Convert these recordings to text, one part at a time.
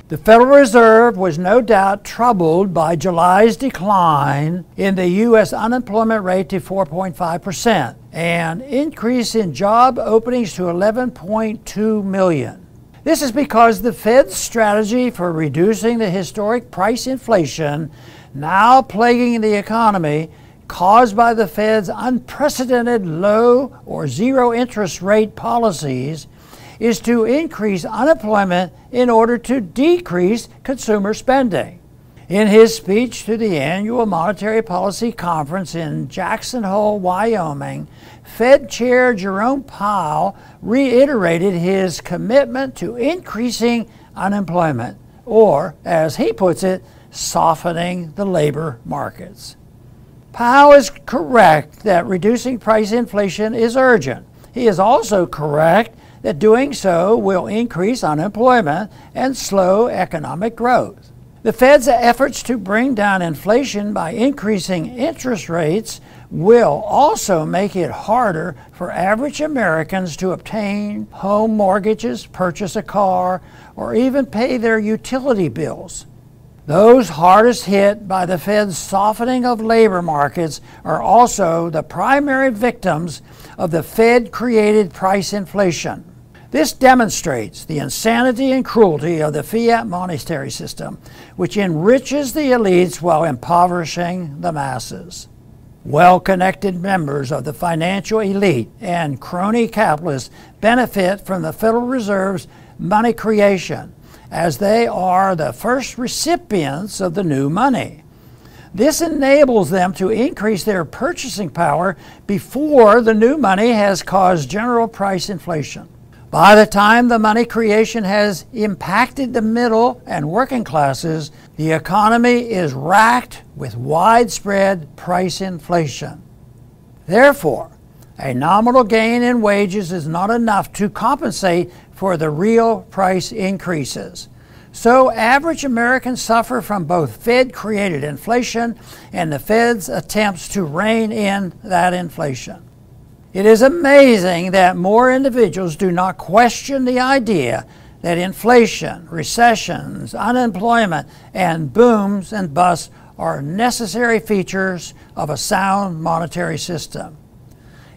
The Federal Reserve was no doubt troubled by July's decline in the U.S. unemployment rate to 4.5% and increase in job openings to 11.2 million. This is because the Fed's strategy for reducing the historic price inflation now plaguing the economy, caused by the Fed's unprecedented low or zero interest rate policies, is to increase unemployment in order to decrease consumer spending. In his speech to the annual Monetary Policy Conference in Jackson Hole, Wyoming, Fed Chair Jerome Powell reiterated his commitment to increasing unemployment, or, as he puts it, softening the labor markets. Powell is correct that reducing price inflation is urgent. He is also correct that doing so will increase unemployment and slow economic growth. The Fed's efforts to bring down inflation by increasing interest rates will also make it harder for average Americans to obtain home mortgages, purchase a car, or even pay their utility bills. Those hardest hit by the Fed's softening of labor markets are also the primary victims of the Fed-created price inflation. This demonstrates the insanity and cruelty of the fiat monetary system, which enriches the elites while impoverishing the masses. Well-connected members of the financial elite and crony capitalists benefit from the Federal Reserve's money creation, as they are the first recipients of the new money. This enables them to increase their purchasing power before the new money has caused general price inflation. By the time the money creation has impacted the middle and working classes, the economy is racked with widespread price inflation. Therefore, a nominal gain in wages is not enough to compensate for the real price increases. So average Americans suffer from both Fed-created inflation and the Fed's attempts to rein in that inflation. It is amazing that more individuals do not question the idea that inflation, recessions, unemployment, and booms and busts are necessary features of a sound monetary system.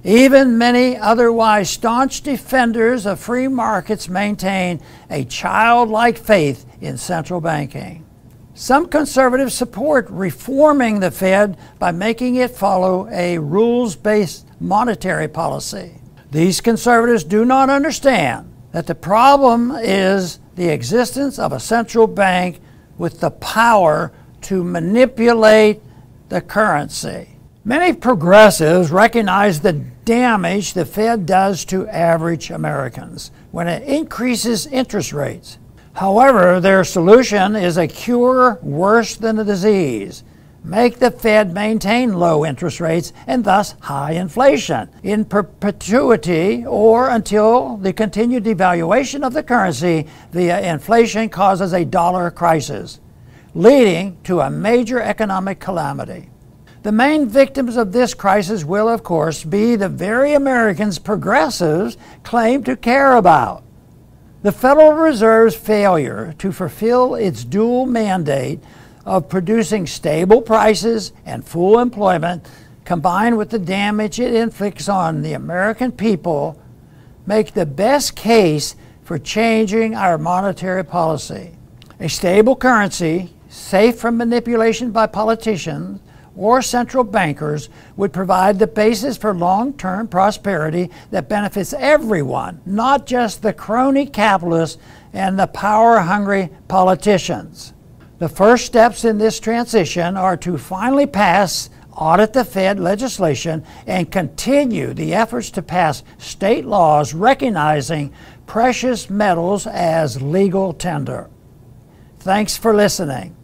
Even many otherwise staunch defenders of free markets maintain a childlike faith in central banking. Some conservatives support reforming the Fed by making it follow a rules-based monetary policy. These conservatives do not understand that the problem is the existence of a central bank with the power to manipulate the currency. Many progressives recognize the damage the Fed does to average Americans when it increases interest rates. However, their solution is a cure worse than the disease. Make the Fed maintain low interest rates and thus high inflation in perpetuity, or until the continued devaluation of the currency via inflation causes a dollar crisis, leading to a major economic calamity. The main victims of this crisis will, of course, be the very Americans progressives claim to care about. The Federal Reserve's failure to fulfill its dual mandate of producing stable prices and full employment, combined with the damage it inflicts on the American people, make the best case for changing our monetary policy. A stable currency, safe from manipulation by politicians or central bankers, would provide the basis for long-term prosperity that benefits everyone, not just the crony capitalists and the power-hungry politicians. The first steps in this transition are to finally pass audit the Fed legislation and continue the efforts to pass state laws recognizing precious metals as legal tender. Thanks for listening.